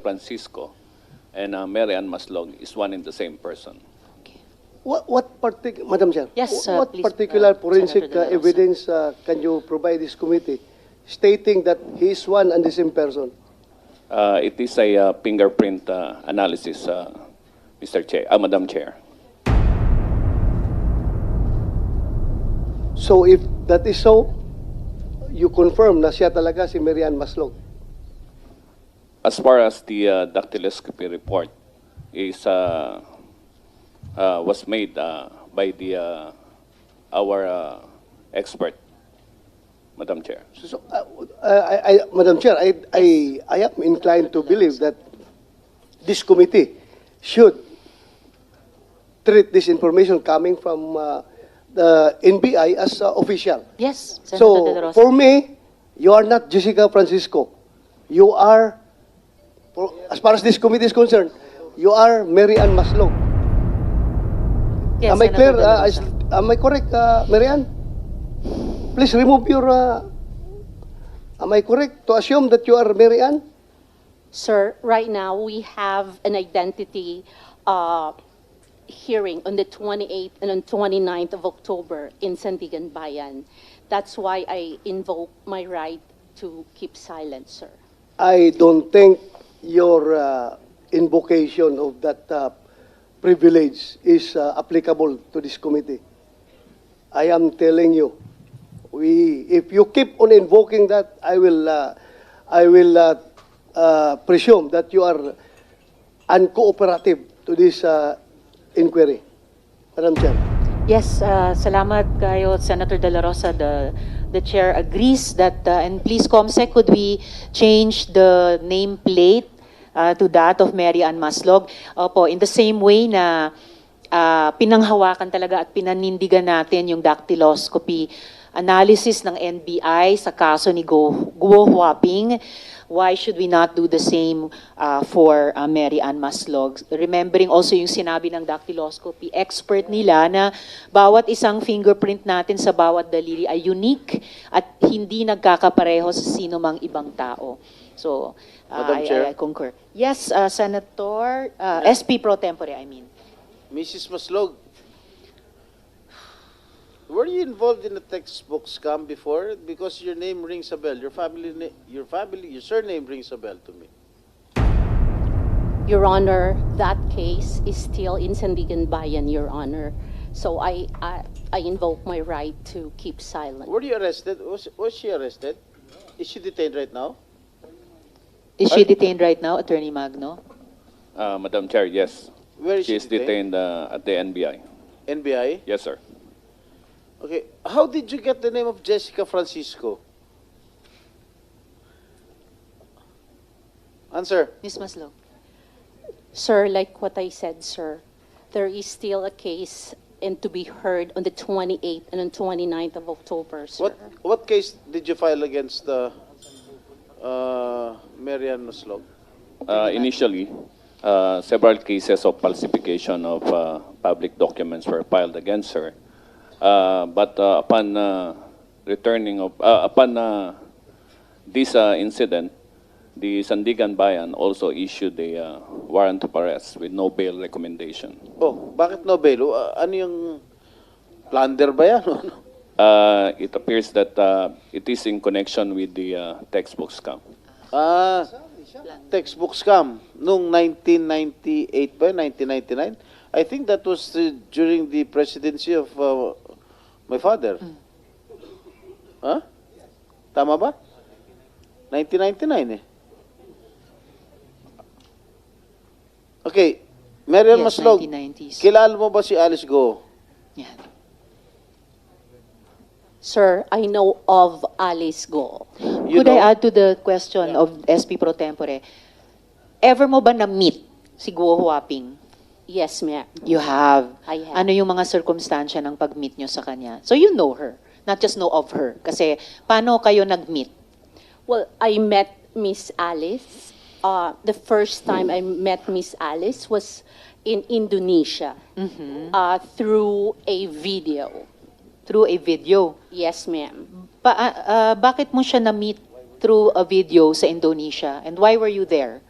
Francisco and Mary Ann Maslog is one and the same person. Madam Chair, Yes, what please, particular forensic Senator De La Rosa. evidence can you provide this committee stating that he is one and the same person? It is a fingerprint analysis, Mr. Chair, Madam Chair. So if that is so, you confirm na siya talaga si Mary Ann Maslog? As far as the dactyloscopy report is was made by our expert, Madam Chair. Madam Chair, I am inclined to believe that this committee should treat this information coming from the NBI as official. Yes, Senator De La So, Rosa. for me, you are not Jessica Francisco. You are, as far as this committee is concerned, you are Mary Ann Maslog. Yes, Am I Senator clear? De La Rosa. Am I correct, Mary Ann? Please remove your... am I correct to assume that you are Mary Ann? Sir, right now we have an identity hearing on the 28th and on 29th of October in Sandigan Bayan. That's why I invoke my right to keep silent, sir. I don't think your invocation of that privilege is applicable to this committee. I am telling you, if you keep on invoking that, I will presume that you are uncooperative to this inquiry. Madam Chair. Yes, salamat kayo, Senator De La Rosa. The chair agrees that, and please, Comsec, could we change the nameplate to that of Mary Ann Maslog? Opo, in the same way na pinanghawakan talaga at pinanindigan natin yung dactyloscopy analysis ng NBI sa kaso ni Guo Huaping. Why should we not do the same for Mary Ann Maslog? Remembering also yung sinabi ng dactyloscopy expert nila na bawat isang fingerprint natin sa bawat daliri ay unique at hindi nagkakapareho sa sino mang ibang tao. So, Madam Chair. I concur. Yes, Senator, SP Pro Tempore, I mean. Mrs. Maslog, were you involved in the textbook scam before? Because your name rings a bell. Your surname rings a bell to me. Your Honor, that case is still in Sandigan Bayan, Your Honor. So I invoke my right to keep silent. Were you arrested? Was she arrested? Is she detained right now? Is she detained right now, Attorney Magno? Madam Chair, yes. Where is She she is detained at the NBI. NBI? Yes, sir. Okay. How did you get the name of Jessica Francisco? Answer. Ms. Maslog. Sir, like what I said, sir, there is still a case and to be heard on the 28th and on 29th of October, sir. What case did you file against Mary Ann Maslog? Initially, several cases of falsification of public documents were filed against her. But upon this incident, the Sandigan Bayan also issued a warrant of arrest with no bail recommendation. Oh, bakit no bail? Ano yung plunder ba yan? It appears that it is in connection with the textbook scam. Textbook scam noong 1998 ba? 1999? I think that was during the presidency of my father. Huh? Tama ba? 1999 eh. Okay. Mary Ann Yes, Maslog, 1990s. kilala mo ba si Alice Go? Yan. Sir, I know of Alice Go. Could I add to the question of SP Pro Tempore? Ever mo ba na-meet si Guo Huaping? Yes, ma'am. You have. I have. Ano yung mga circumstansya ng pag-meet nyo sa kanya? So you know her, not just know of her. Kasi paano kayo nag-meet? Well, I met Miss Alice. The first time I met Miss Alice was in Indonesia through a video. Through a video. Yes, ma'am. Bakit mo siya na-meet through a video sa Indonesia? And why were you there?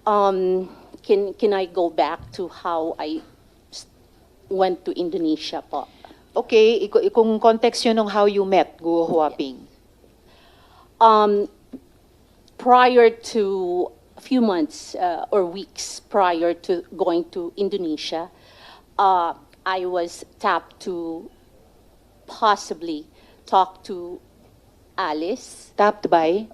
Can I go back to how I went to Indonesia po? Okay, kung context yun ng how you met Guo Huaping. Prior to a few months or weeks prior to going to Indonesia, I was tapped to possibly talk to Alice, Tapped by?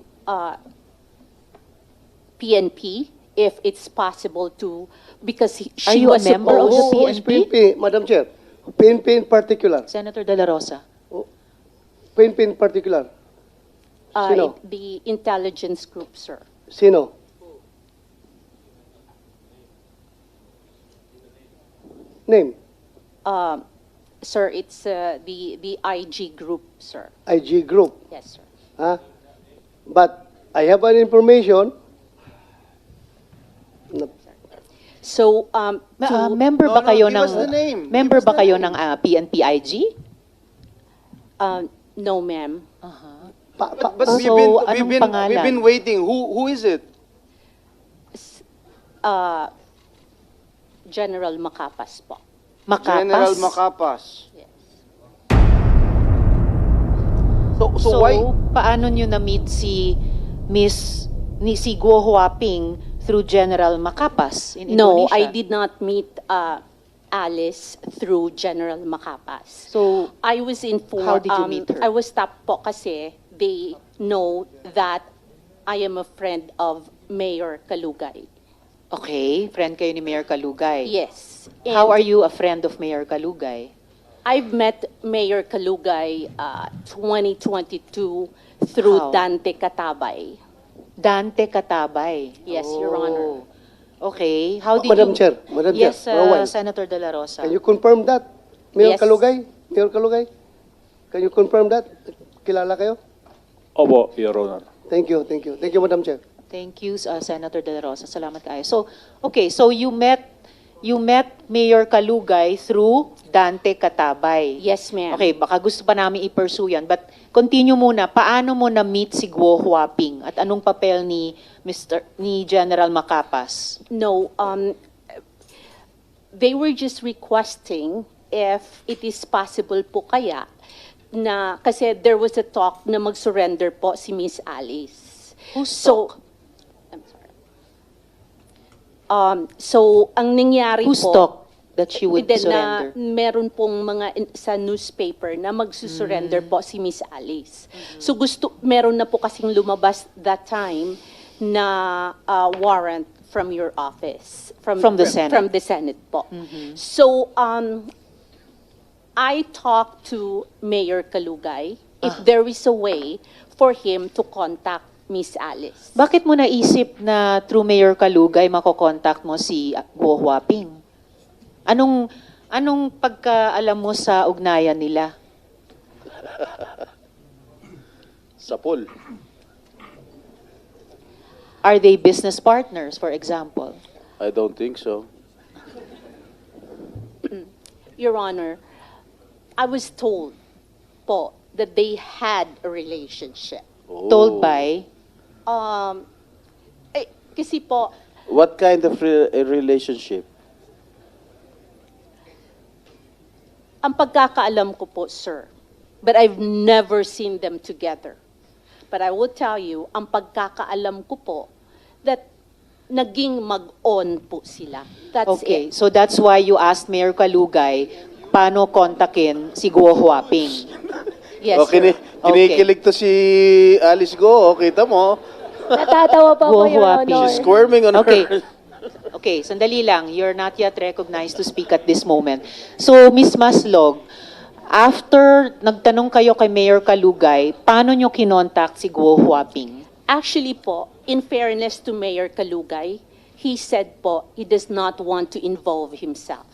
PNP, if it's possible to, because Are she you a was member of supposed- the Who is PNP? PNP, Madam Chair? PNP in particular. Senator De La Rosa. PNP in particular. Sino? the intelligence group, sir. Sino? Name? Sir, it's the IG group, sir. IG Group. Yes, sir. Huh? But I have an information. No. So, Member ba No, kayo give ng us the name. Member Give us ba the kayo name. ng PNP-IG? no, ma'am. But So, anong pangalan? we've been waiting. Who is it? General Macapas po. Makapas? General Macapas. Yes. So So, why? paano nyo na-meet si si Guo Huaping through General Macapas in No, Indonesia? I did not meet Alice through General Macapas. So, I was informed. How did you meet her? I was tapped po kasi they know that I am a friend of Mayor Kalugay. okay, friend kayo ni Mayor Kalugay. Yes. How And are you a friend of Mayor Kalugay? I've met Mayor Kalugay 2022 through How? Dante Katabay. Dante Katabay. Yes, Your Honor. Okay. How did Madam you... Chair, Madam Yes, Chair, Rowan. Senator De La Rosa. Can you confirm that? Mayor Yes. Kalugay? Mayor Kalugay? Can you confirm that? Kilala kayo? Opo, Your Honor. Thank you, thank you. Thank you, Madam Chair. Thank you, Senator De La Rosa. Salamat kayo. So, okay, so you met Mayor Kalugay through Dante Katabay. Yes, ma'am. Okay, baka gusto pa namin i-pursue yan. But continue muna, paano mo na-meet si Guo Huaping? At anong papel ni General Macapas? No, they were just requesting if it is possible po kaya na, kasi there was a talk na mag-surrender po si Miss Alice. Who's So, I'm sorry. So, ang nangyari Who's po, talk that she would then, surrender? meron pong mga sa newspaper na magsusurrender po si Miss Alice. So meron na po kasing lumabas that time na warrant from your office. From the Senate. From the Senate po. So, I talked to Mayor Kalugay if there is a way for him to contact Miss Alice. Bakit mo naisip na through Mayor Kalugay makokontakt mo si Guo Huaping? Anong pagkaalam mo sa ugnayan nila? Sa pool. Are they business partners, for example? I don't think so. Your Honor, I was told po that they had a relationship. Told by? Kasi po, What kind of a relationship? ang pagkakaalam ko po, sir, but I've never seen them together. But I will tell you, ang pagkakaalam ko po, that naging mag-on po sila. That's Okay, it. so that's why you asked Mayor Kalugay paano kontakin si Guo Huaping. Yes, Okay, sir. kinikilig to si Alice Go. Kita mo. Natatawa pa Guo po, Your Huaping. Honor. She's squirming on Okay. her. Okay, sandali lang. You're not yet recognized to speak at this moment. So, Ms. Maslog, after nagtanong kayo kay Mayor Kalugay, paano nyo kinontak si Guo Huaping? Actually po, in fairness to Mayor Kalugay, he said po, he does not want to involve himself.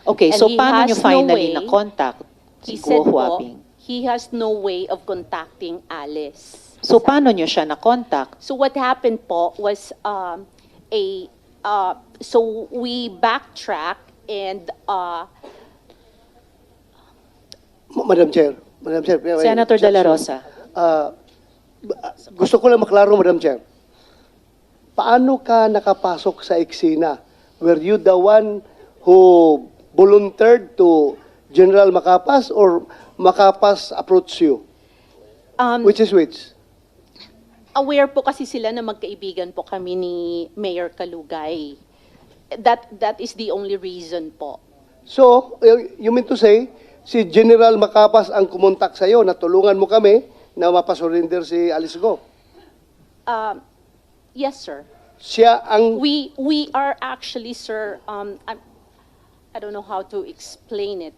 Okay, And so he paano has nyo no finally way- na-contact He si said Guo po, Huaping? he has no way of contacting Alice. So, paano nyo siya na-contact? So what happened po was so we backtrack and Madam Chair. Madam Chair. Senator De La Rosa. Gusto ko lang maklaro, Madam Chair. paano ka nakapasok sa eksena? Were you the one who volunteered to General Macapas or Macapas approached you? Which is which? Aware po kasi sila na magkaibigan po kami ni Mayor Kalugay. That is the only reason po. So, you mean to say, si General Macapas ang kumontak sa'yo na tulungan mo kami na mapasurrender si Alice Go? Yes, sir. Siya ang... We are actually, sir, I don't know how to explain it.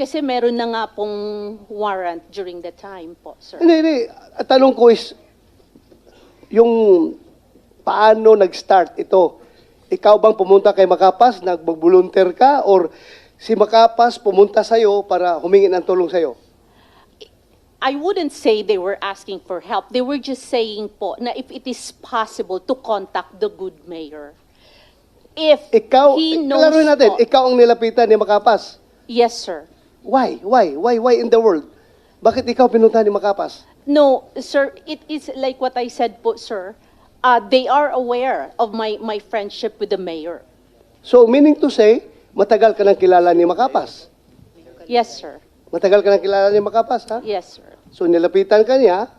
Kasi meron na nga pong warrant during the time po, sir. Hindi. Ang tanong ko is, yung paano nag-start ito? Ikaw bang pumunta kay Macapas, nag-volunteer ka, or si Macapas pumunta sa'yo para humingi ng tulong sa'yo? I wouldn't say they were asking for help. They were just saying po na if it is possible to contact the good mayor. If Ikaw, he knows kalaruin natin, po, ikaw ang nilapitan ni Macapas. yes, sir. Why in the world? Bakit ikaw pinunta ni Macapas? No, sir, it is like what I said po, sir. They are aware of my friendship with the mayor. So, meaning to say, matagal ka nang kilala ni Macapas. Yes, sir. Matagal ka nang kilala ni Macapas, ha? Yes, sir. So, nilapitan ka niya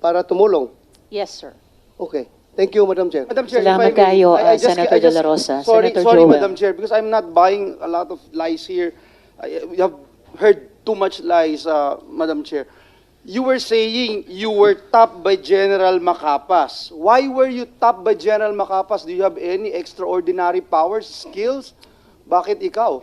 para tumulong. Yes, sir. Okay. Thank you, Madam Chair. Madam Chair, Salamat if I may, kayo, I just- Senator I just- De La Rosa. Sorry, Senator sorry, Joel. Madam Chair, because I'm not buying a lot of lies here. We have heard too much lies, Madam Chair. You were saying you were tapped by General Macapas. Why were you tapped by General Macapas? Do you have any extraordinary powers, skills? Bakit ikaw?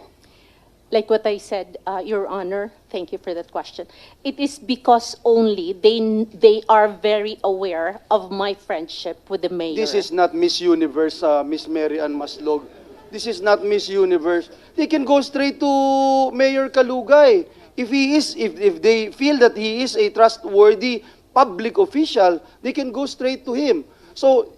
Like what I said, Your Honor, thank you for that question. It is because only they are very aware of my friendship with the mayor. This is not Miss Universe, Miss Mary Ann Maslog. This is not Miss Universe. They can go straight to Mayor Kalugay. If they feel that he is a trustworthy public official, they can go straight to him. So,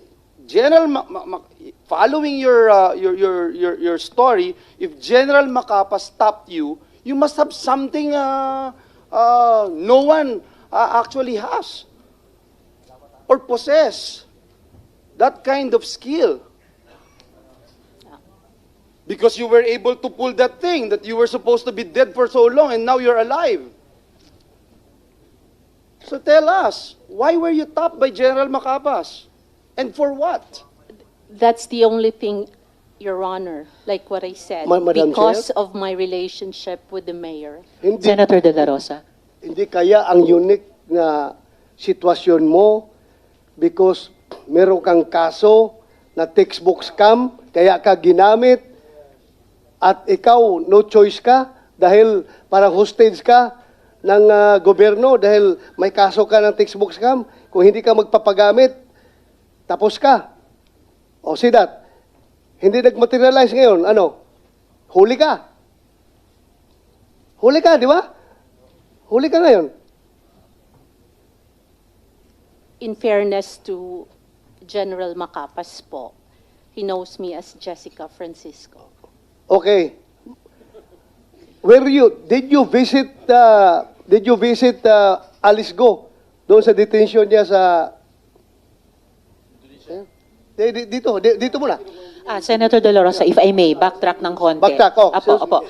following your story, if General Macapas stopped you, you must have something no one actually has or possess that kind of skill. Because you were able to pull that thing that you were supposed to be dead for so long and now you're alive. So tell us, why were you tapped by General Macapas? And for what? That's the only thing, Your Honor, like what I said, Madam because Chair? of my relationship with the mayor. Hindi, Senator De La Rosa. hindi kaya ang unique na sitwasyon mo because meron kang kaso na textbook scam, kaya ka ginamit at ikaw no choice ka dahil parang hostage ka ng gobyerno dahil may kaso ka ng textbook scam. Kung hindi ka magpapagamit, tapos ka. O see that? Hindi nag-materialize ngayon. Ano? Huli ka. Huli ka, di ba? Huli ka ngayon. In fairness to General Macapas po, he knows me as Jessica Francisco. Okay. Did you visit Alice Go doon sa detention niya sa dito muna. Senator De La Rosa, if I may, backtrack ng konti. Backtrack, oh. Apo.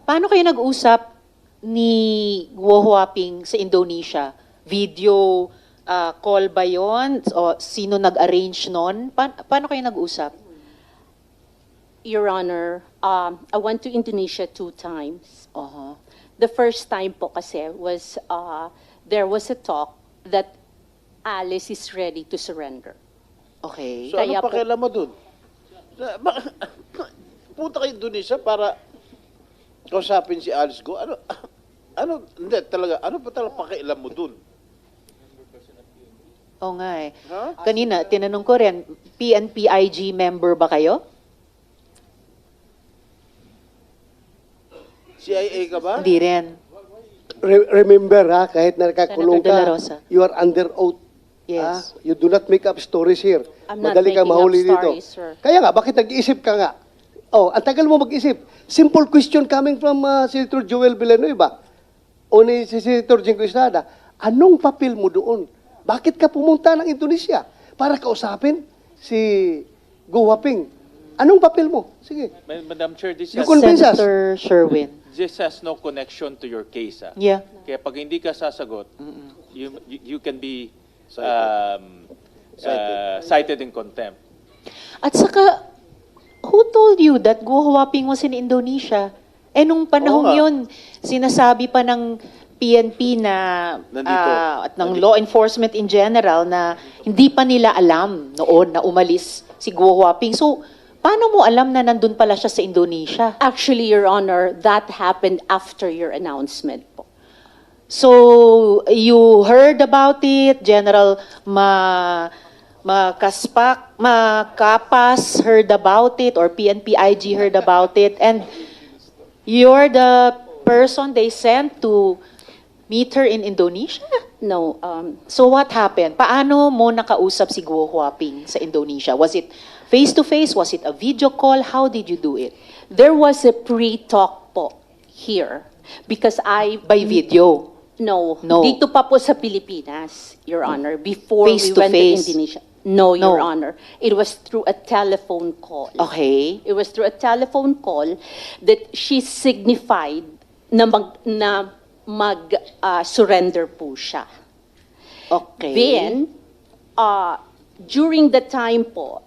Paano kayo nag-usap ni Guo Huaping sa Indonesia? Video call ba yon? O sino nag-arrange nun? Paano kayo nag-usap? Your Honor, I went to Indonesia 2 times. Uh-huh. The first time po kasi was, there was a talk that Alice is ready to surrender. Okay. So ano Kaya po- pakialam mo dun? Punta ka Indonesia para kausapin si Alice Go. Hindi talaga, ano pa talaga pakialam mo dun? Oo nga eh. Ha? Kanina, tinanong ko rin, PNPIG member ba kayo? CIA ka ba? Hindi rin. Remember ha, kahit nakakulong Senator De La ka, Rosa. you are under oath. Yes. Ha? You do not make up stories here. I'm not Madali ka making mahuli up dito. stories, sir. Kaya nga, bakit nag-iisip ka nga? Oh, ang tagal mo mag-isip. Simple question coming from Senator Joel Villanueva o ni si Senator Jingo Estrada. Anong papel mo doon? Bakit ka pumunta ng Indonesia? Para kausapin si Go Huaping. Anong papel mo? Sige. Madam Chair, You convince us. Senator Sherwin. this has no connection to your case. Ah. Yeah. Kaya pag hindi ka sasagot, you can be cited in contempt. At saka, who told you that Go Huaping was in Indonesia? Eh, nung panahon Oo nga. yun, sinasabi pa ng PNP na, Nandito. at ng law enforcement in general na hindi pa nila alam noon na umalis si Go Huaping. So, paano mo alam na nandun pala siya sa Indonesia? Actually, Your Honor, that happened after your announcement po. So, you heard about it, General Makapas heard about it, or PNP IG heard about it, and you're the person they sent to meet her in Indonesia? No, So what happened? Paano mo nakausap si Go Huaping sa Indonesia? Was it face-to-face? Was it a video call? How did you do it? there was a pre-talk po here because By video? No, No. dito pa po sa Pilipinas, Your Honor, before Face we to went to face. Indonesia. No, Your No. Honor. It was through a telephone call. Okay. It was through a telephone call that she signified na surrender po siya. Okay. Then, during the time po,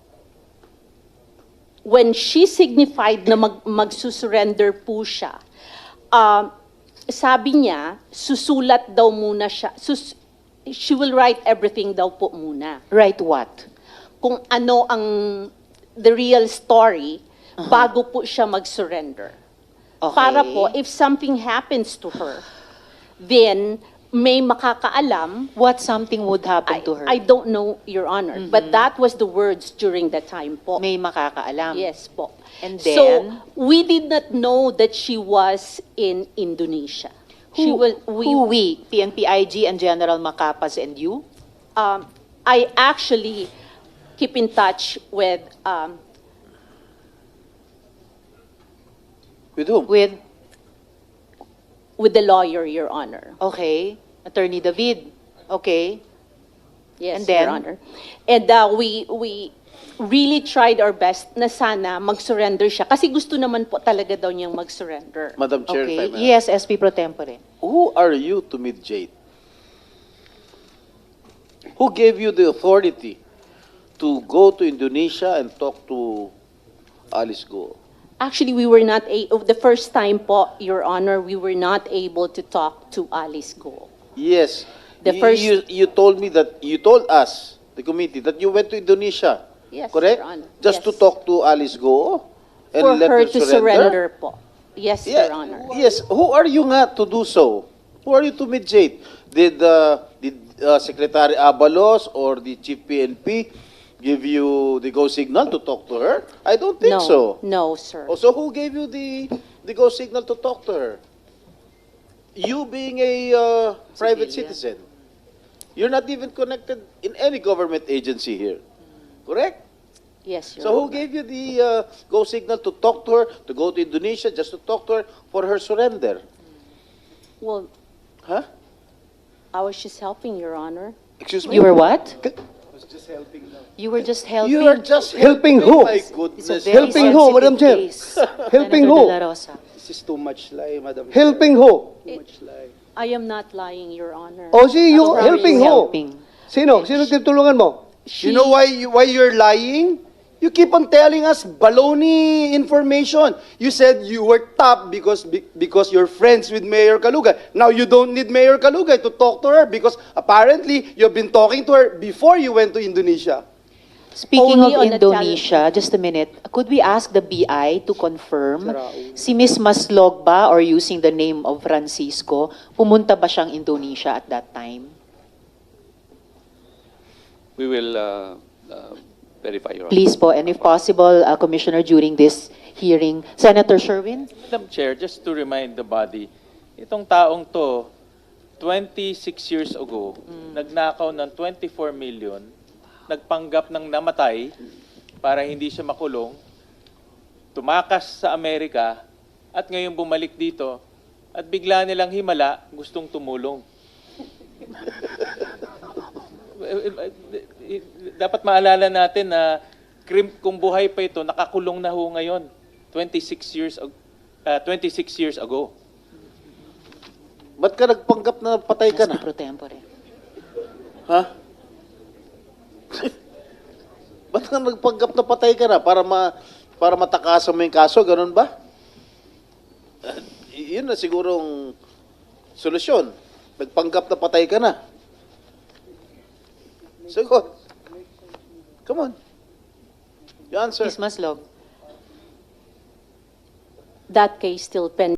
when she signified na magsusurrender po siya, sabi niya, susulat daw muna siya. She will write everything daw po muna. Right what? Kung ano ang the real story, bago po siya mag-surrender. Okay. Para po, if something happens to her, then may makakaalam. What something would happen to her? I don't know, Your Honor, but that was the words during that time po. May makakaalam. Yes po. And So, then? we did not know that she was in Indonesia. We? PNP IG and General Macapas and you? I actually keep in touch with With whom? the lawyer, Your Honor. Okay. Attorney David. Okay. Yes, And then? Your Honor. And we really tried our best na sana mag-surrender siya. Kasi gusto naman po talaga daw niyang mag-surrender. Madam Chair, if I Okay. may Yes, SP Pro Tempore. Who are you to meet Jade? Who gave you the authority to go to Indonesia and talk to Alice Go? Actually, we were not the first time po, Your Honor, we were not able to talk to Alice Go. Yes. The first- You told me that, you told us, the committee, that you went to Indonesia. Yes, Correct? Your Honor. Just to Yes. talk to Alice Go? And For let her to surrender po. Yes, Yeah, Your Honor. Yes. Who are you nga to do so? Who are you to meet Jade? Did Secretary Abalos or the Chief PNP give you the go signal to talk to her? I don't think No, so. no, sir. Oh, so who gave you the go signal to talk to her? You being a private citizen. You're not even connected in any government agency here. Correct? Yes, Your So who Honor. gave you the go signal to talk to her, to go to Indonesia, just to talk to her for her surrender? Well, Huh? I was just helping, Your Honor. Excuse me? You were what? You were just helping. You are just Helping who? My It's a goodness. very Helping who, sensitive Madam Chair? case. Helping Senator who? De La Rosa. This is too much lie, Madam Chair. Helping who? Too much lie. I am not lying, Your Honor. O si yung Promise. helping who? Helping. Sino? Sino tinutulungan mo? You know why you're lying? You keep on telling us baloney information. You said you were top because you're friends with Mayor Kalugay. Now you don't need Mayor Kalugay to talk to her because apparently you've been talking to her before you went to Indonesia. Speaking Only of on a Indonesia, just a minute, could we ask the BI to confirm si Miss Maslog ba, or using the name of Francisco, pumunta ba siyang Indonesia at that time? We will verify, Your Honor. Please po, and if possible, Commissioner, during this hearing, Senator Sherwin? Madam Chair, just to remind the body, itong taong to, 26 years ago, nagnakaw ng 24 million, nagpanggap ng namatay para hindi siya makulong, tumakas sa Amerika, at ngayon bumalik dito, at bigla nilang himala, gustong tumulong. Dapat maalala natin na kung buhay pa ito, nakakulong na ho ngayon. 26 years ago. Ba't ka nagpanggap na patay ka na? SP pro tempore. Ha? Ba't ka nagpanggap na patay ka na? Para matakasan mo yung kaso, ganun ba? Yun na sigurong solusyon. Nagpanggap na patay ka na. Sagot. Come on. You answer. Ms. Maslog. That case still pending.